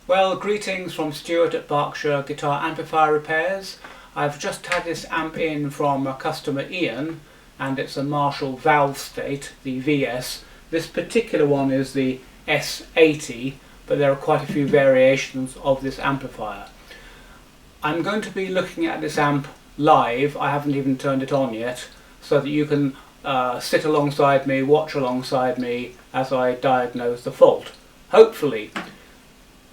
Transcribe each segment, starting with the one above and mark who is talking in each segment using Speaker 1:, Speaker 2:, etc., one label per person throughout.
Speaker 1: Well, greetings from Stuart at Berkshire Guitar Amplifier Repairs. I've just had this amp in from a customer Ian, and it's a Marshall Valvestate, the VS. This particular one is the S80, but there are quite a few variations of this amplifier. I'm going to be looking at this amp live. I haven't even turned it on yet, so that you can sit alongside me, watch alongside me as I diagnose the fault. Hopefully.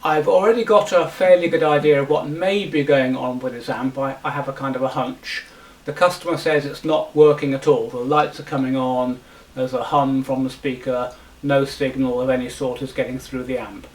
Speaker 1: I've already got a fairly good idea of what may be going on with this amp. I have a kind of a hunch. The customer says it's not working at all. The lights are coming on, there's a hum from the speaker, no signal of any sort is getting through the amp.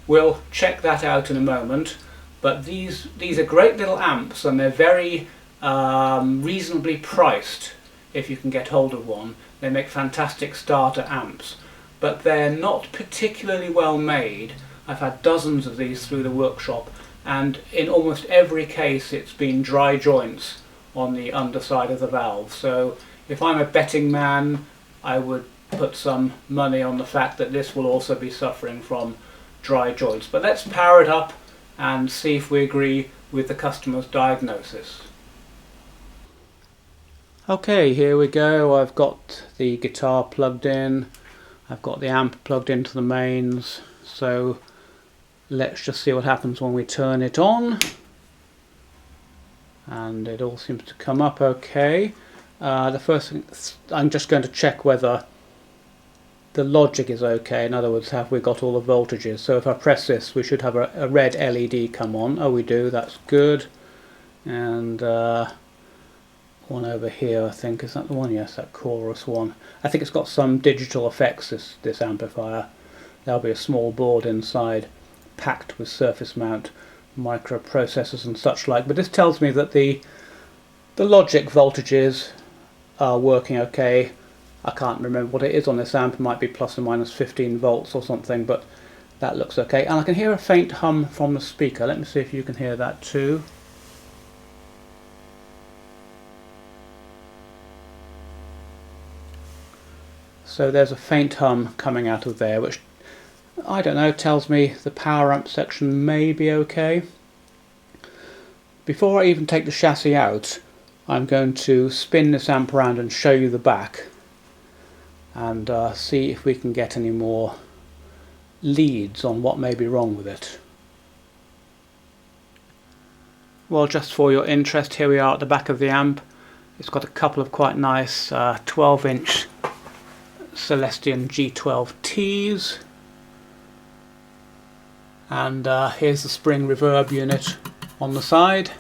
Speaker 1: We'll check that out in a moment, but these are great little amps, and they're very reasonably priced if you can get hold of one. They make fantastic starter amps, but they're not particularly well made. I've had dozens of these through the workshop, and in almost every case it's been dry joints on the underside of the valve. So if I'm a betting man, I would put some money on the fact that this will also be suffering from dry joints. But let's power it up and see if we agree with the customer's diagnosis. Okay, here we go. I've got the guitar plugged in, I've got the amp plugged into the mains, so let's just see what happens when we turn it on. And it all seems to come up okay. The first thing, I'm just going to check whether the logic is okay. In other words, have we got all the voltages? So if I press this, we should have a red LED come on. Oh, we do, that's good. And one over here, I think, is that the one? Yes, that chorus one. I think it's got some digital effects, this amplifier. There'll be a small board inside, packed with surface mount microprocessors and such like, but this tells me that the logic voltages are working okay. I can't remember what it is on this amp. It might be plus or minus 15 volts or something, but that looks okay. And I can hear a faint hum from the speaker. Let me see if you can hear that too. So there's a faint hum coming out of there, which, I don't know, tells me the power amp section may be okay. Before I even take the chassis out, I'm going to spin this amp around and show you the back, and see if we can get any more leads on what may be wrong with it. Well, just for your interest, here we are at the back of the amp. It's got a couple of quite nice 12-inch Celestion G12Ts. And here's the spring reverb unit on the side.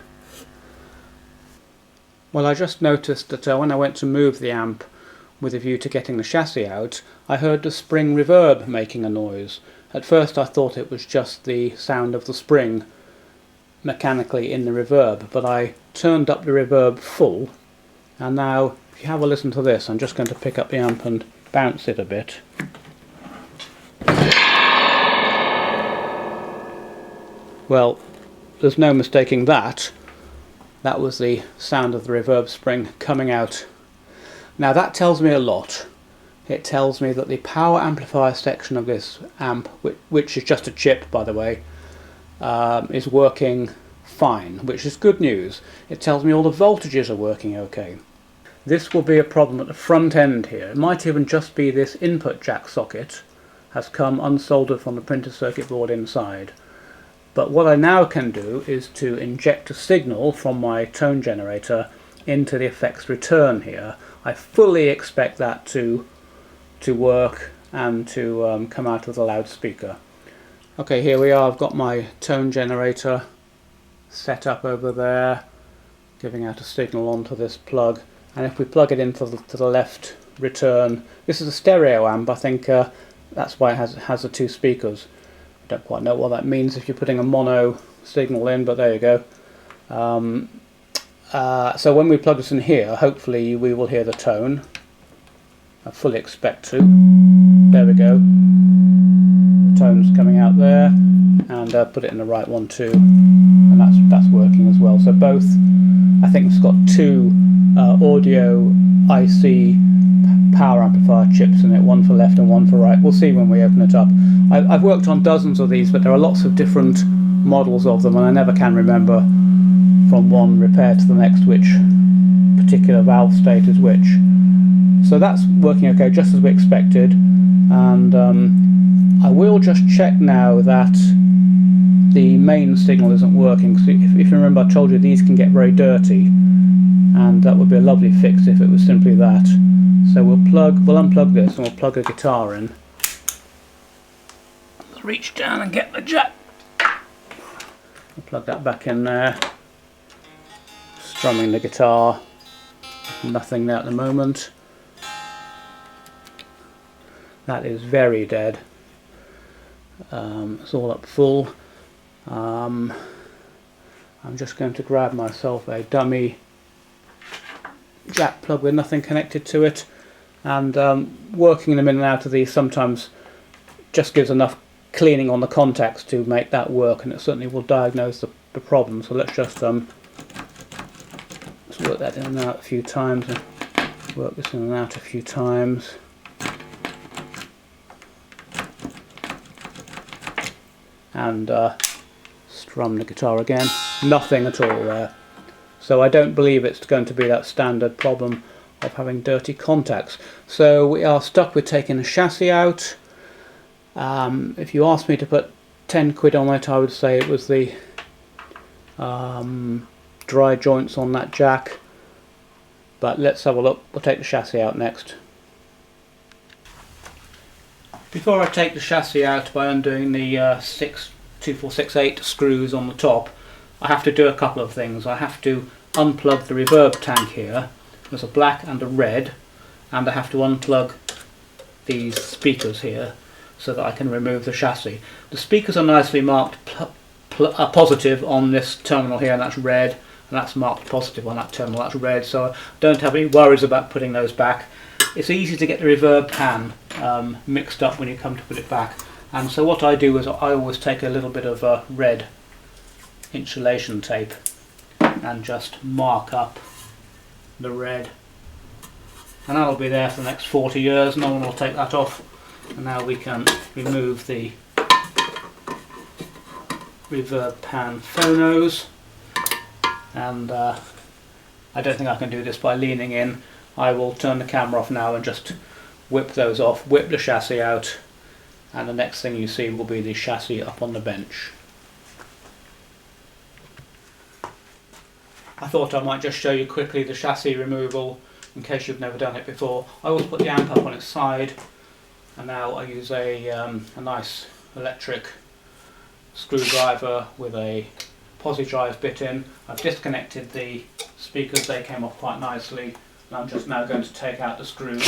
Speaker 1: Well, I just noticed that when I went to move the amp with a view to getting the chassis out, I heard the spring reverb making a noise. At first I thought it was just the sound of the spring mechanically in the reverb, but I turned up the reverb full, and now if you have a listen to this, I'm just going to pick up the amp and bounce it a bit. Well, there's no mistaking that. That was the sound of the reverb spring coming out. Now that tells me a lot. It tells me that the power amplifier section of this amp, which is just a chip by the way, is working fine, which is good news. It tells me all the voltages are working okay. This will be a problem at the front end here. It might even just be this input jack socket has come unsoldered from the printed circuit board inside. But what I now can do is to inject a signal from my tone generator into the effects return here. I fully expect that to work and to come out of the loudspeaker. Okay, here we are. I've got my tone generator set up over there, giving out a signal onto this plug. And if we plug it into the left return, this is a stereo amp. I think that's why it has the two speakers. Don't quite know what that means if you're putting a mono signal in, but there you go. So when we plug this in here, hopefully we will hear the tone. I fully expect to. There we go. The tone's coming out there, and put it in the right one too, and that's working as well. So both, I think it's got two audio IC power amplifier chips in it, one for left and one for right. We'll see when we open it up. I've worked on dozens of these, but there are lots of different models of them, and I never can remember from one repair to the next which particular valve state is which. So that's working okay, just as we expected, and I will just check now that the main signal isn't working. So if you remember, I told you these can get very dirty, and that would be a lovely fix if it was simply that. So we'll unplug this and we'll plug a guitar in. Let's reach down and get the jack. We'll plug that back in there. Strumming the guitar. Nothing there at the moment. That is very dead. It's all up full. I'm just going to grab myself a dummy jack plug with nothing connected to it, and working them in and out of these sometimes just gives enough cleaning on the contacts to make that work, and it certainly will diagnose the problem. So let's just work that in and out a few times, and work this in and out a few times. And strum the guitar again. Nothing at all there. So I don't believe it's going to be that standard problem of having dirty contacts. So we are stuck with taking the chassis out. If you asked me to put 10 quid on it, I would say it was the dry joints on that jack. But let's have a look. We'll take the chassis out next. Before I take the chassis out by undoing the 2468 screws on the top, I have to do a couple of things. I have to unplug the reverb tank here. There's a black and a red, and I have to unplug these speakers here so that I can remove the chassis. The speakers are nicely marked positive on this terminal here, and that's red, and that's marked positive on that terminal, that's red, so I don't have any worries about putting those back. It's easy to get the reverb pan mixed up when you come to put it back, and so what I do is I always take a little bit of red insulation tape and just mark up the red, and that'll be there for the next 40 years. No one will take that off. And now we can remove the reverb pan phonos, and I don't think I can do this by leaning in. I will turn the camera off now and just whip those off, whip the chassis out, and the next thing you see will be the chassis up on the bench. I thought I might just show you quickly the chassis removal in case you've never done it before. I always put the amp up on its side, and now I use a nice electric screwdriver with a posi drive bit in. I've disconnected the speakers, they came off quite nicely, and I'm just now going to take out the screws.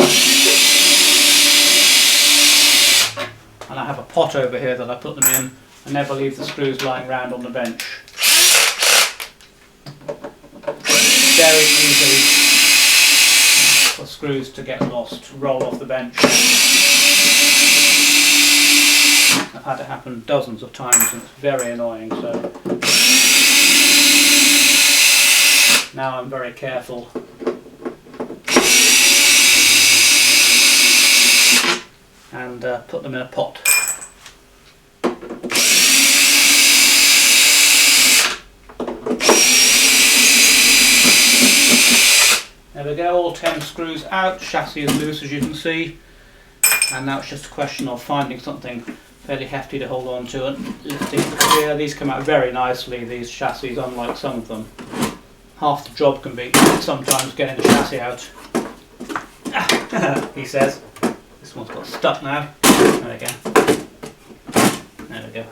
Speaker 1: And I have a pot over here that I put them in. I never leave the screws lying around on the bench. Very easy for screws to get lost, roll off the bench. I've had it happen dozens of times and it's very annoying, so now I'm very careful. And put them in a pot. There we go, all 10 screws out, chassis is loose as you can see, and now it's just a question of finding something fairly hefty to hold on to and lifting it clear. These come out very nicely, these chassis, unlike some of them. Half the job can be sometimes getting the chassis out. He says. This one's got stuck now. There we go. There we go.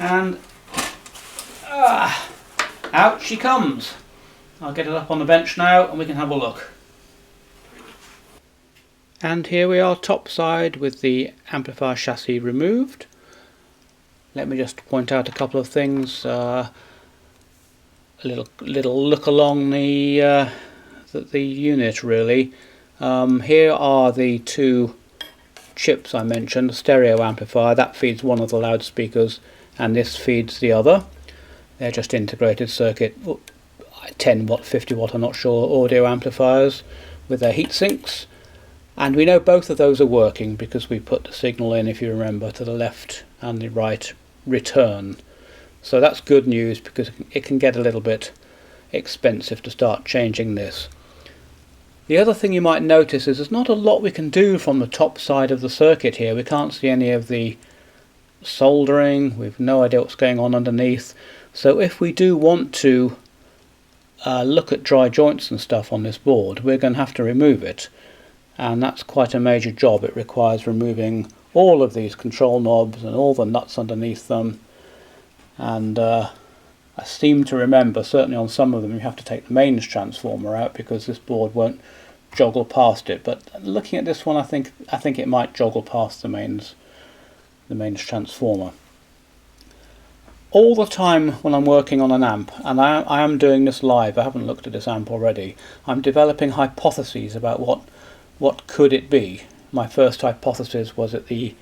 Speaker 1: And out she comes. I'll get it up on the bench now and we can have a look. And here we are topside with the amplifier chassis removed. Let me just point out a couple of things. A little look along the unit really. Here are the two chips I mentioned. The stereo amplifier, that feeds one of the loudspeakers and this feeds the other. They're just integrated circuit 10 watt, 50 watt, I'm not sure, audio amplifiers with their heat sinks. And we know both of those are working because we put the signal in, if you remember, to the left and the right return. So that's good news, because it can get a little bit expensive to start changing this. The other thing you might notice is there's not a lot we can do from the top side of the circuit here. We can't see any of the soldering, we've no idea what's going on underneath. So if we do want to look at dry joints and stuff on this board, we're going to have to remove it, and that's quite a major job. It requires removing all of these control knobs and all the nuts underneath them, and I seem to remember, certainly on some of them, you have to take the mains transformer out because this board won't joggle past it. But looking at this one, I think it might joggle past the mains transformer. All the time when I'm working on an amp, and I am doing this live, I haven't looked at this amp already, I'm developing hypotheses about what could it be. My first hypothesis was that the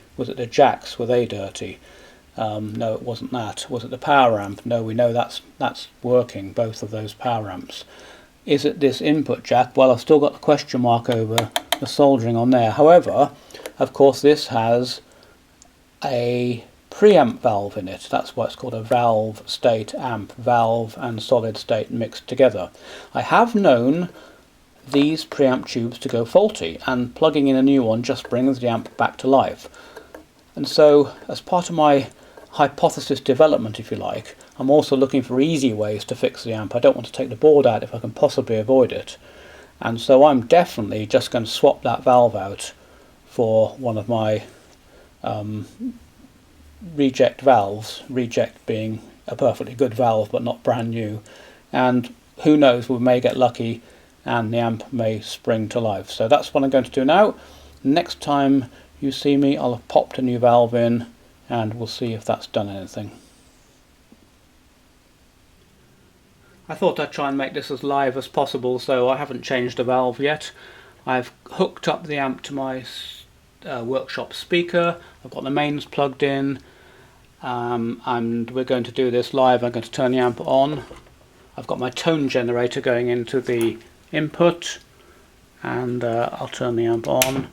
Speaker 1: jacks, were they dirty? No, it wasn't that. Was it the power amp? No, we know that's working, both of those power amps. Is it this input jack? Well, I've still got the question mark over the soldering on there. However, of course, this has a preamp valve in it. That's why it's called a valve state amp, valve and solid state mixed together. I have known these preamp tubes to go faulty, and plugging in a new one just brings the amp back to life. And so, as part of my hypothesis development, if you like, I'm also looking for easy ways to fix the amp. I don't want to take the board out if I can possibly avoid it. And so I'm definitely just going to swap that valve out for one of my reject valves, reject being a perfectly good valve but not brand new, and who knows, we may get lucky and the amp may spring to life. So that's what I'm going to do now. Next time you see me, I'll have popped a new valve in and we'll see if that's done anything. I thought I'd try and make this as live as possible, so I haven't changed the valve yet. I've hooked up the amp to my workshop speaker, I've got the mains plugged in, and we're going to do this live. I'm going to turn the amp on. I've got my tone generator going into the input, and I'll turn the amp on.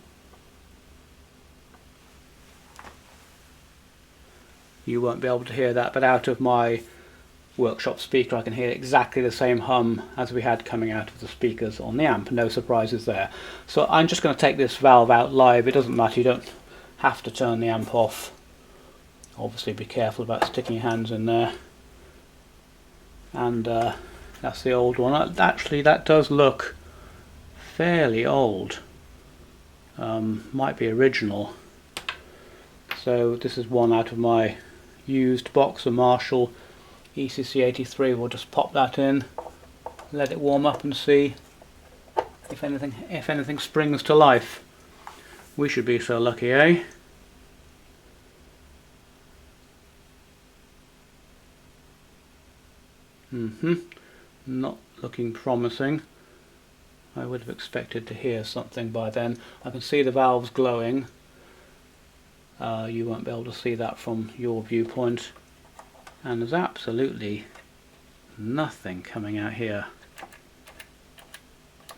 Speaker 1: You won't be able to hear that, but out of my workshop speaker I can hear exactly the same hum as we had coming out of the speakers on the amp. No surprises there. So I'm just going to take this valve out live. It doesn't matter, you don't have to turn the amp off. Obviously be careful about sticking your hands in there. And that's the old one. Actually, that does look fairly old. Might be original. So this is one out of my used box, a Marshall ECC83. We'll just pop that in, let it warm up and see if anything springs to life. We should be so lucky, eh? Not looking promising. I would have expected to hear something by then. I can see the valves glowing. You won't be able to see that from your viewpoint. And there's absolutely nothing coming out here.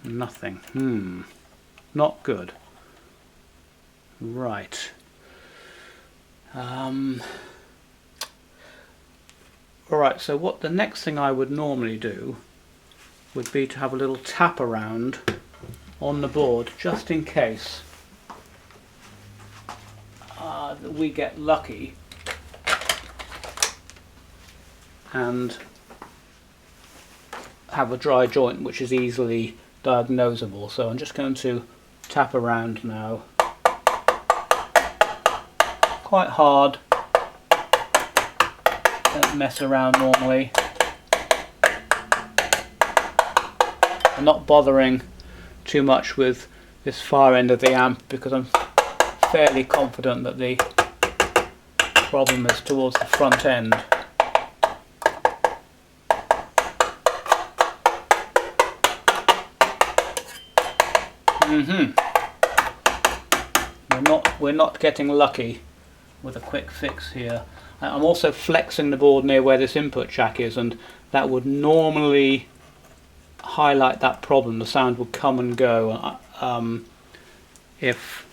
Speaker 1: Nothing. Not good. Right. Alright, so what the next thing I would normally do would be to have a little tap around on the board, just in case that we get lucky and have a dry joint which is easily diagnosable. So I'm just going to tap around now, quite hard. Don't mess around normally. I'm not bothering too much with this far end of the amp because I'm fairly confident that the problem is towards the front end. We're not getting lucky with a quick fix here. I'm also flexing the board near where this input jack is, and that would normally highlight that problem. The sound would come and go. if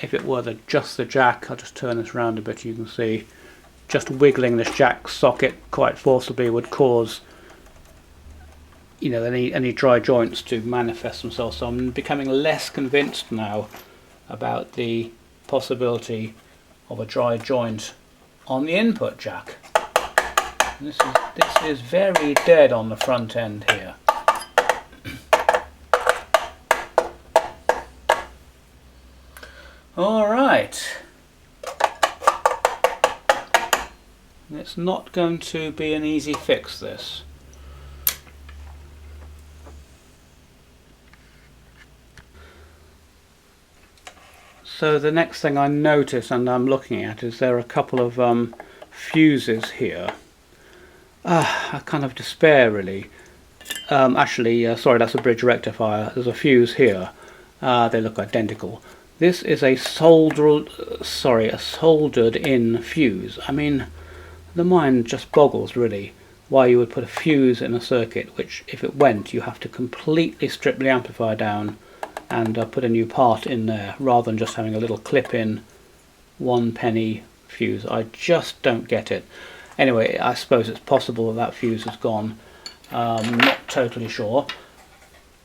Speaker 1: it were just the jack, I'll just turn this around a bit, you can see just wiggling this jack socket quite forcibly would cause, you know, any dry joints to manifest themselves. So I'm becoming less convinced now about the possibility of a dry joint on the input jack. And this is very dead on the front end here. All right. It's not going to be an easy fix, this. So the next thing I notice and I'm looking at is there are a couple of fuses here. I kind of despair, really. Sorry, that's a bridge rectifier. There's a fuse here. They look identical. This is a soldered in fuse. I mean, the mind just boggles, really, why you would put a fuse in a circuit which, if it went, you have to completely strip the amplifier down and put a new part in there, rather than just having a little clip-in 1 penny fuse. I just don't get it. Anyway, I suppose it's possible that fuse is gone. Not totally sure.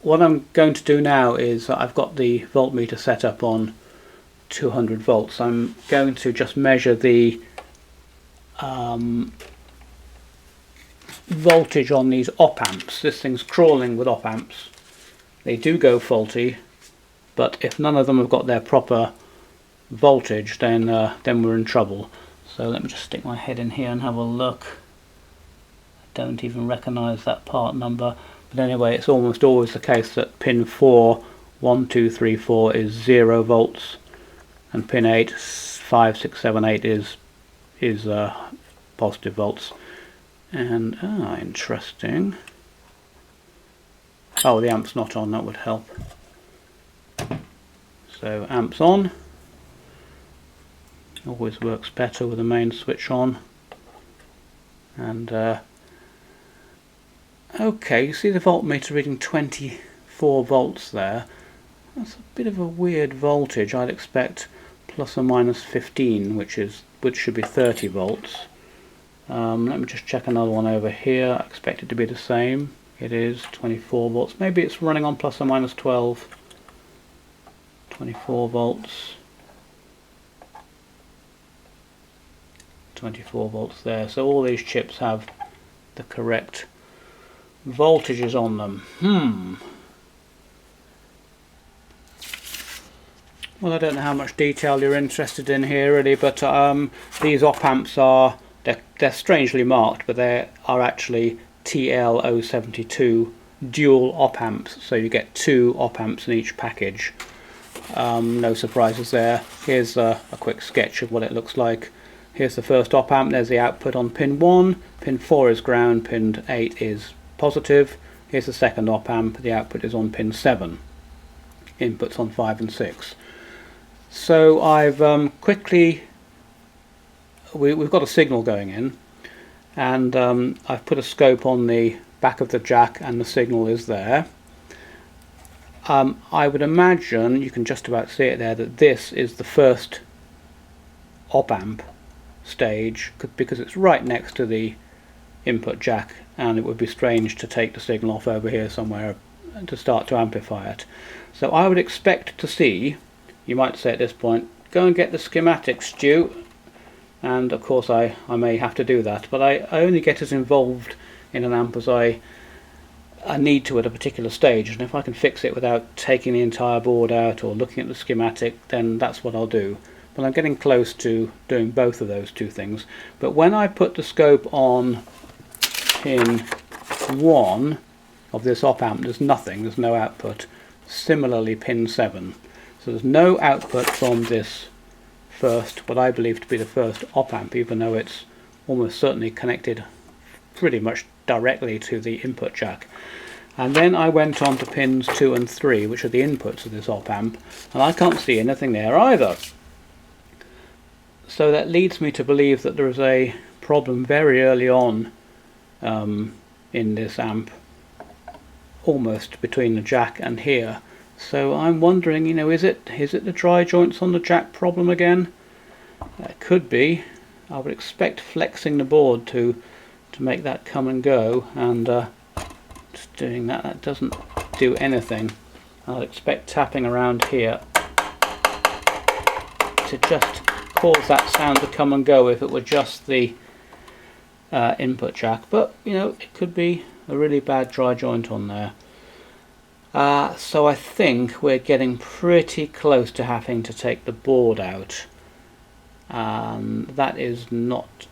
Speaker 1: What I'm going to do now is, I've got the voltmeter set up on 200 volts. I'm going to just measure the voltage on these op-amps. This thing's crawling with op-amps. They do go faulty, but if none of them have got their proper voltage, then we're in trouble. So let me just stick my head in here and have a look. I don't even recognize that part number, but anyway, it's almost always the case that pin 4, 1, 2, 3, 4 is 0 volts, and pin 8, 5, 6, 7, 8 is positive volts. And interesting. Oh, the amp's not on, that would help. So amp's on. Always works better with the main switch on. And okay, you see the voltmeter reading 24 volts there. That's a bit of a weird voltage. I'd expect plus or minus 15, which should be 30 volts. Let me just check another one over here. I expect it to be the same. It is 24 volts. Maybe it's running on plus or minus 12. 24 volts. 24 volts there. So all these chips have the correct voltages on them. Well, I don't know how much detail you're interested in here, really, but these op-amps are, they're strangely marked, but they are actually TL072 dual op-amps, so you get 2 op-amps in each package. No surprises there. Here's a quick sketch of what it looks like. Here's the first op-amp, there's the output on pin 1, pin 4 is ground, pin 8 is positive. Here's the second op-amp, the output is on pin 7. Inputs on 5 and 6. So I've we've got a signal going in, and I've put a scope on the back of the jack and the signal is there. I would imagine, you can just about see it there, that this is the first op-amp stage, because it's right next to the input jack, and it would be strange to take the signal off over here somewhere to start to amplify it. So I would expect to see, you might say at this point, go and get the schematics, Stu, and of course I may have to do that, but I only get as involved in an amp as I need to at a particular stage, and if I can fix it without taking the entire board out or looking at the schematic, then that's what I'll do. But I'm getting close to doing both of those two things. But when I put the scope on pin 1 of this op-amp, there's nothing, there's no output. Similarly pin 7. So there's no output from this first, what I believe to be the first op-amp, even though it's almost certainly connected pretty much directly to the input jack. And then I went on to pins 2 and 3, which are the inputs of this op-amp, and I can't see anything there either. So that leads me to believe that there is a problem very early on in this amp, almost between the jack and here, So I'm wondering, you know, is it the dry joints on the jack problem again? That could be. I would expect flexing the board to make that come and go, and just doing that doesn't do anything. I'd expect tapping around here to just cause that sound to come and go if it were just the input jack, but you know, it could be a really bad dry joint on there. So I think we're getting pretty close to having to take the board out. That is not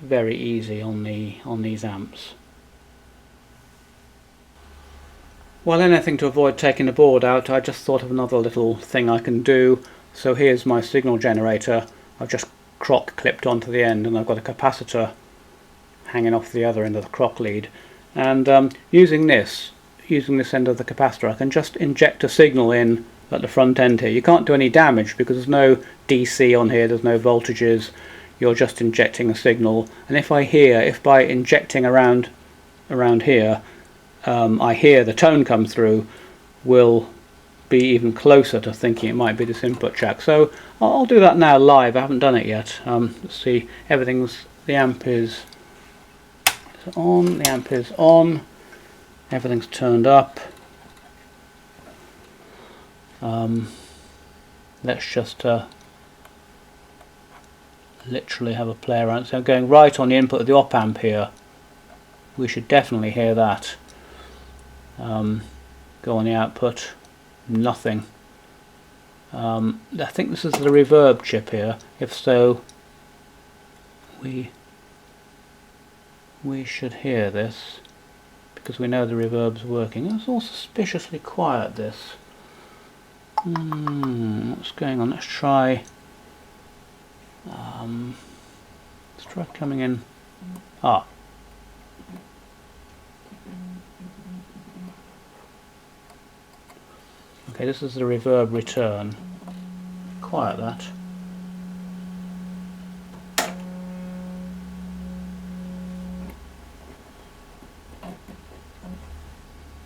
Speaker 1: very easy on these amps. Well, anything to avoid taking the board out, I just thought of another little thing I can do. So here's my signal generator. I've just crock clipped onto the end, and I've got a capacitor hanging off the other end of the crock lead. And using this end of the capacitor, I can just inject a signal in at the front end here. You can't do any damage because there's no DC on here, there's no voltages. You're just injecting a signal, and if by injecting around here, I hear the tone come through, will be even closer to thinking it might be this input jack. So I'll do that now live. I haven't done it yet. Let's see. The amp is on. Everything's turned up. Let's just literally have a play around. So I'm going right on the input of the op amp here. We should definitely hear that. Go on the output. Nothing. I think this is the reverb chip here. If so, we should hear this because we know the reverb's working. It's all suspiciously quiet, this. What's going on? Let's try coming in. Okay, this is the reverb return. Quiet that.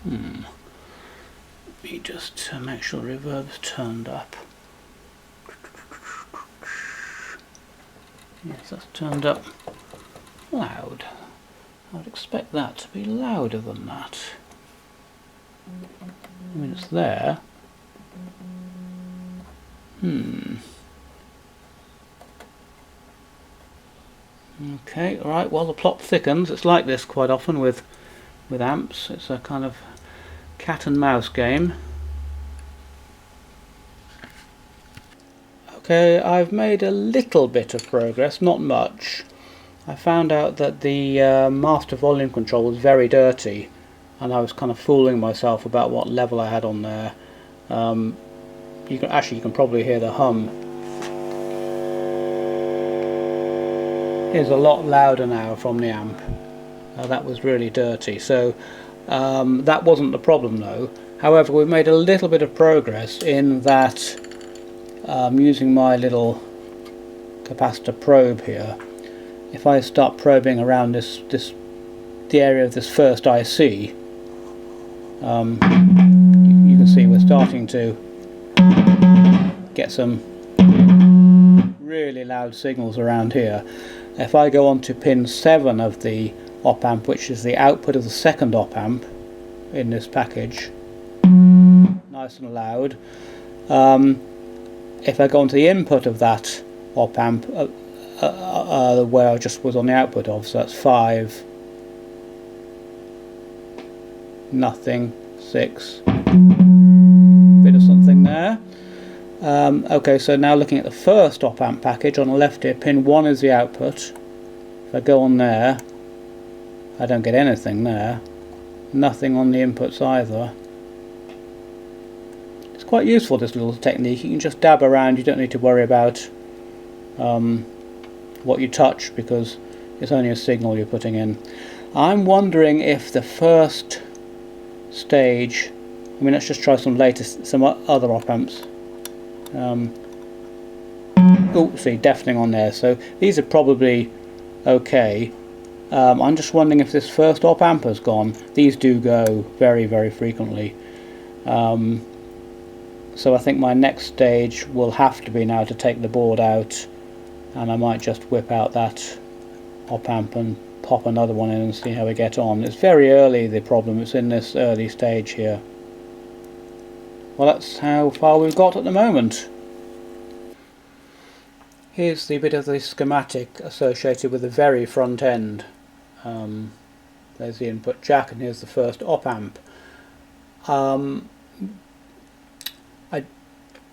Speaker 1: Let me just make sure the reverb's turned up. Yes, that's turned up loud. I would expect that to be louder than that. I mean, it's there. Okay, alright, well the plot thickens. It's like this quite often with amps. It's a kind of cat and mouse game. Okay, I've made a little bit of progress, not much. I found out that the master volume control was very dirty, and I was kind of fooling myself about what level I had on there. You can probably hear the hum. It's a lot louder now from the amp. That was really dirty, so that wasn't the problem though. However, we've made a little bit of progress in that using my little capacitor probe here. If I start probing around the area of this first IC, you can see we're starting to get some really loud signals around here. If I go on to pin 7 of the op amp, which is the output of the second op amp in this package, nice and loud. If I go onto the input of that op amp, where I just was on the output of, so that's 5, nothing, 6, bit of something there. Okay, so now looking at the first op amp package on the left here, pin 1 is the output. If I go on there, I don't get anything there. Nothing on the inputs either. It's quite useful, this little technique. You can just dab around, you don't need to worry about what you touch because it's only a signal you're putting in. I'm wondering if the first stage, I mean, let's just try some other op amps. Oh, see, deafening on there, so these are probably okay. I'm just wondering if this first op amp has gone. These do go very, very frequently. So I think my next stage will have to be now to take the board out, and I might just whip out that op amp and pop another one in and see how we get on. It's very early, the problem, it's in this early stage here. Well, that's how far we've got at the moment. Here's the bit of the schematic associated with the very front end. There's the input jack, and here's the first op amp.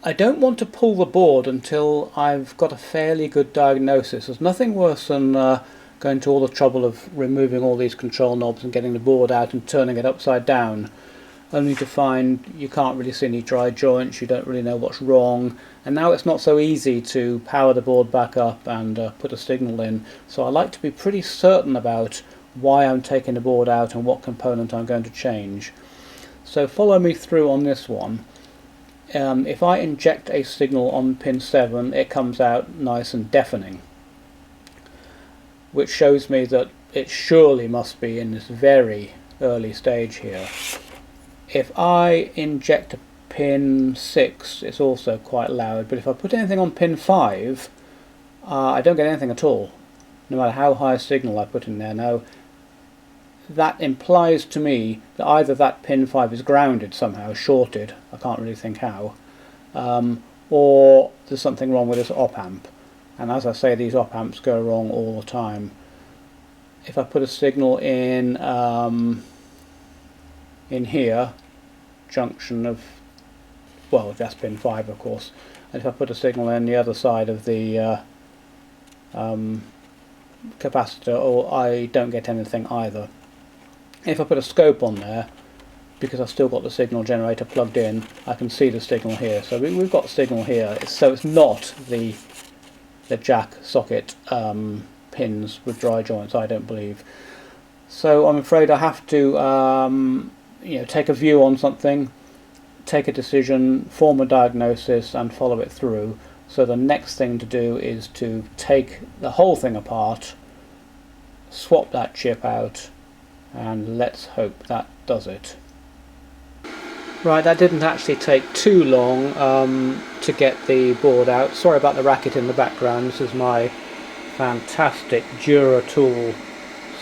Speaker 1: I don't want to pull the board until I've got a fairly good diagnosis. There's nothing worse than going to all the trouble of removing all these control knobs and getting the board out and turning it upside down, only to find you can't really see any dry joints, you don't really know what's wrong, and now it's not so easy to power the board back up and put a signal in. So I like to be pretty certain about why I'm taking the board out and what component I'm going to change. So follow me through on this one. If I inject a signal on pin 7, it comes out nice and deafening, which shows me that it surely must be in this very early stage here. If I inject a pin 6, it's also quite loud, but if I put anything on pin 5, I don't get anything at all, no matter how high a signal I put in there. Now, that implies to me that either that pin 5 is grounded somehow, shorted, I can't really think how, or there's something wrong with this op amp. And as I say, these op amps go wrong all the time. If I put a signal in here, junction of, well, that's pin 5 of course, and if I put a signal in the other side of the capacitor, or I don't get anything either. If I put a scope on there, because I've still got the signal generator plugged in, I can see the signal here. So we've got signal here. So it's not the jack socket pins with dry joints, I don't believe. So I'm afraid I have to take a view on something, take a decision, form a diagnosis and follow it through. So the next thing to do is to take the whole thing apart, swap that chip out, and let's hope that does it. Right, that didn't actually take too long to get the board out. Sorry about the racket in the background. This is my fantastic Duratool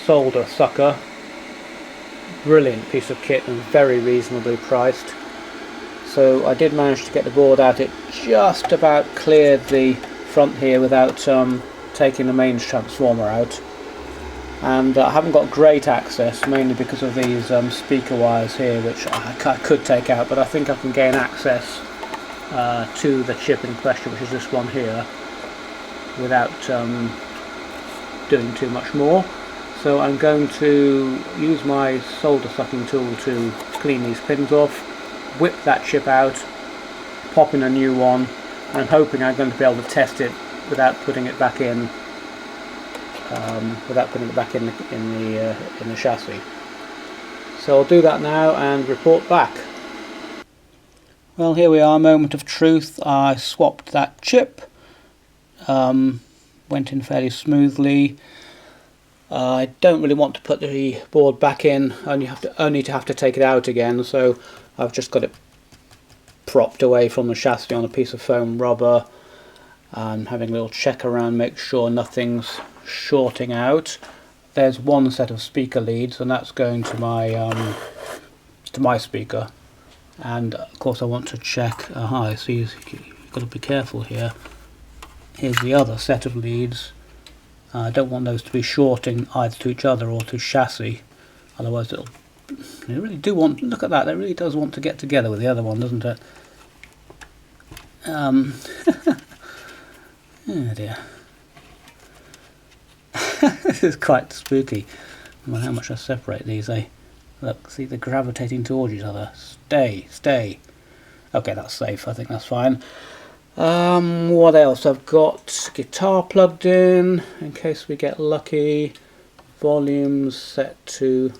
Speaker 1: solder sucker. Brilliant piece of kit and very reasonably priced. So I did manage to get the board out. It just about cleared the front here without taking the mains transformer out. And I haven't got great access, mainly because of these speaker wires here, which I could take out, but I think I can gain access to the chip in question, which is this one here, without doing too much more. So I'm going to use my solder sucking tool to clean these pins off, whip that chip out, pop in a new one, and I'm hoping I'm going to be able to test it without putting it back in. In the chassis. So I'll do that now and report back. Well, here we are, moment of truth. I swapped that chip, went in fairly smoothly. I don't really want to put the board back in, only to have to take it out again, so I've just got it propped away from the chassis on a piece of foam rubber and having a little check around, make sure nothing's shorting out. There's one set of speaker leads, and that's going to my speaker. And of course I want to check, so you've got to be careful here. Here's the other set of leads. I don't want those to be shorting either to each other or to chassis, otherwise they really do want, look at that, it really does want to get together with the other one, doesn't it? Oh dear. This is quite spooky. I wonder how much I separate these, eh? Look, see, they're gravitating towards each other. Stay, stay. Okay, that's safe, I think that's fine. What else? I've got guitar plugged in case we get lucky. Volumes set to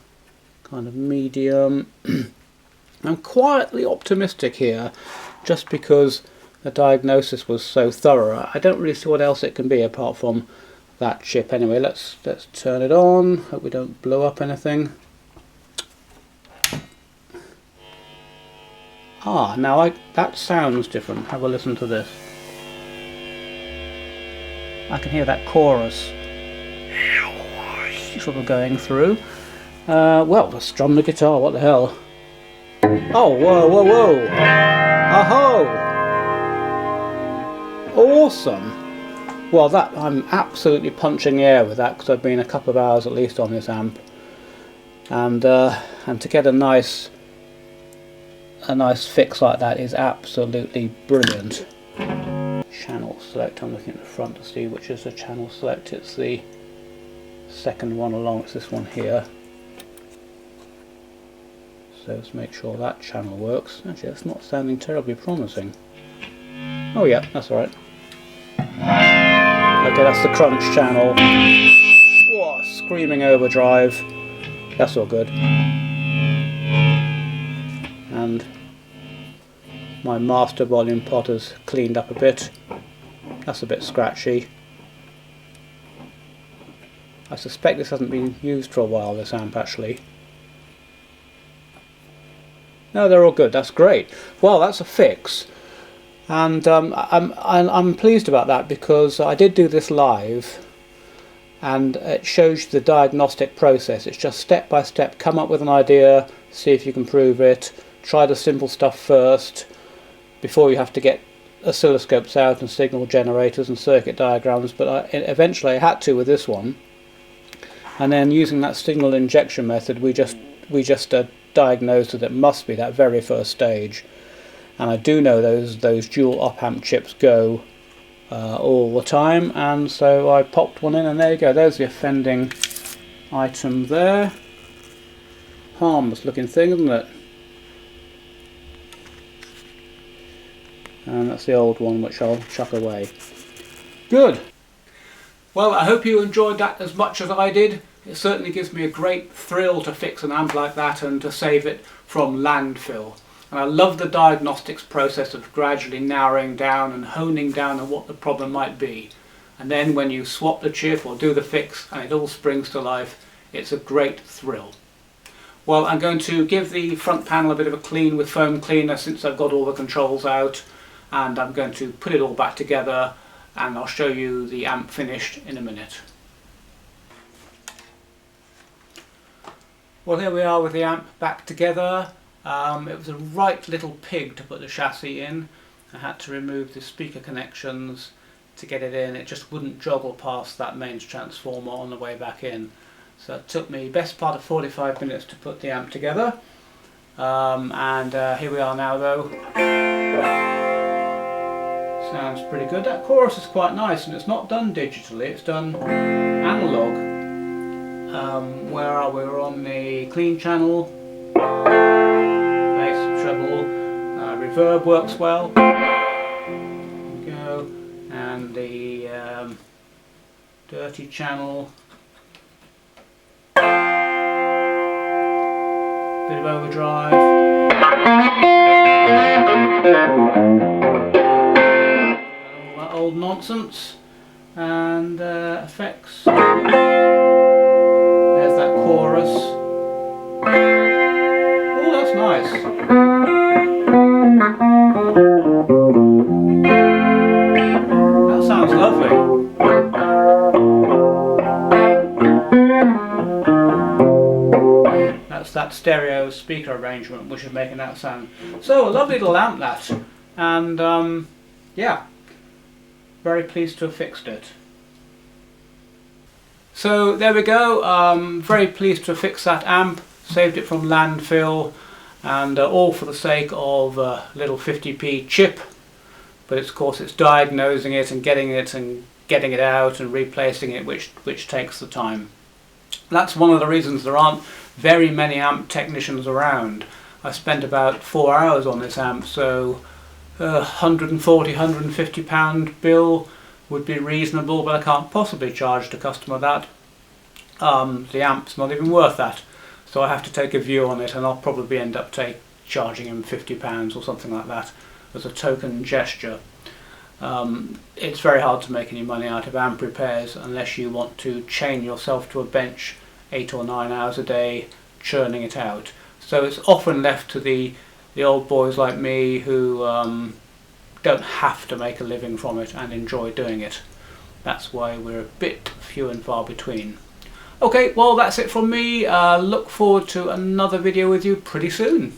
Speaker 1: kind of medium. I'm quietly optimistic here, just because the diagnosis was so thorough. I don't really see what else it can be apart from that chip. Anyway, let's turn it on. Hope we don't blow up anything. Ah, now that sounds different. Have a listen to this. I can hear that chorus sort of going through. Well, let's strum the guitar, what the hell. Oh, whoa, whoa, whoa! Aho! Awesome! Well, that I'm absolutely punching the air with that, because I've been a couple of hours at least on this amp, and to get a nice fix like that is absolutely brilliant. Channel select. I'm looking at the front to see which is the channel select. It's the second one along. It's this one here. So let's make sure that channel works. Actually, that's not sounding terribly promising. Oh yeah, that's alright. Okay, that's the crunch channel. Whoa, screaming overdrive. That's all good. And my master volume pot has cleaned up a bit. That's a bit scratchy. I suspect this hasn't been used for a while, this amp actually. No, they're all good. That's great. Well, that's a fix, and I'm pleased about that, because I did do this live, and it shows you the diagnostic process. It's just step by step. Come up with an idea, see if you can prove it. Try the simple stuff first before you have to get oscilloscopes out and signal generators and circuit diagrams. But eventually I had to with this one, and then using that signal injection method, we just diagnosed that it must be that very first stage. And I do know those dual op amp chips go all the time, and so I popped one in, and there you go. There's the offending item there. Harmless looking thing, isn't it? And that's the old one, which I'll chuck away. Good. Well, I hope you enjoyed that as much as I did. It certainly gives me a great thrill to fix an amp like that and to save it from landfill. And I love the diagnostics process of gradually narrowing down and honing down on what the problem might be. And then when you swap the chip or do the fix and it all springs to life, it's a great thrill. Well, I'm going to give the front panel a bit of a clean with foam cleaner since I've got all the controls out, and I'm going to put it all back together, and I'll show you the amp finished in a minute. Well, here we are with the amp back together. It was a right little pig to put the chassis in. I had to remove the speaker connections to get it in. It just wouldn't joggle past that mains transformer on the way back in. So it took me best part of 45 minutes to put the amp together. Here we are now though. Sounds pretty good. That chorus is quite nice, and it's not done digitally, it's done analog. Where are we? We're on the clean channel, bass, treble, reverb works well. There we go. And the dirty channel, bit of overdrive. All that old nonsense, and effects. There's that chorus. Oh, that's nice. That sounds lovely. That's that stereo speaker arrangement which is making that sound. So a lovely little amp that, and yeah, very pleased to have fixed it. So there we go, very pleased to have fixed that amp, saved it from landfill, and all for the sake of a little 50p chip. But of course it's diagnosing it and getting it out and replacing it which takes the time. That's one of the reasons there aren't very many amp technicians around. I spent about 4 hours on this amp, so £140, £150 bill would be reasonable, but I can't possibly charge the customer that. The amp's not even worth that, so I have to take a view on it, and I'll probably end up charging him £50 or something like that as a token gesture. It's very hard to make any money out of amp repairs unless you want to chain yourself to a bench 8 or 9 hours a day churning it out. So it's often left to the the old boys like me who don't have to make a living from it and enjoy doing it. That's why we're a bit few and far between. Okay, well that's it from me. Look forward to another video with you pretty soon.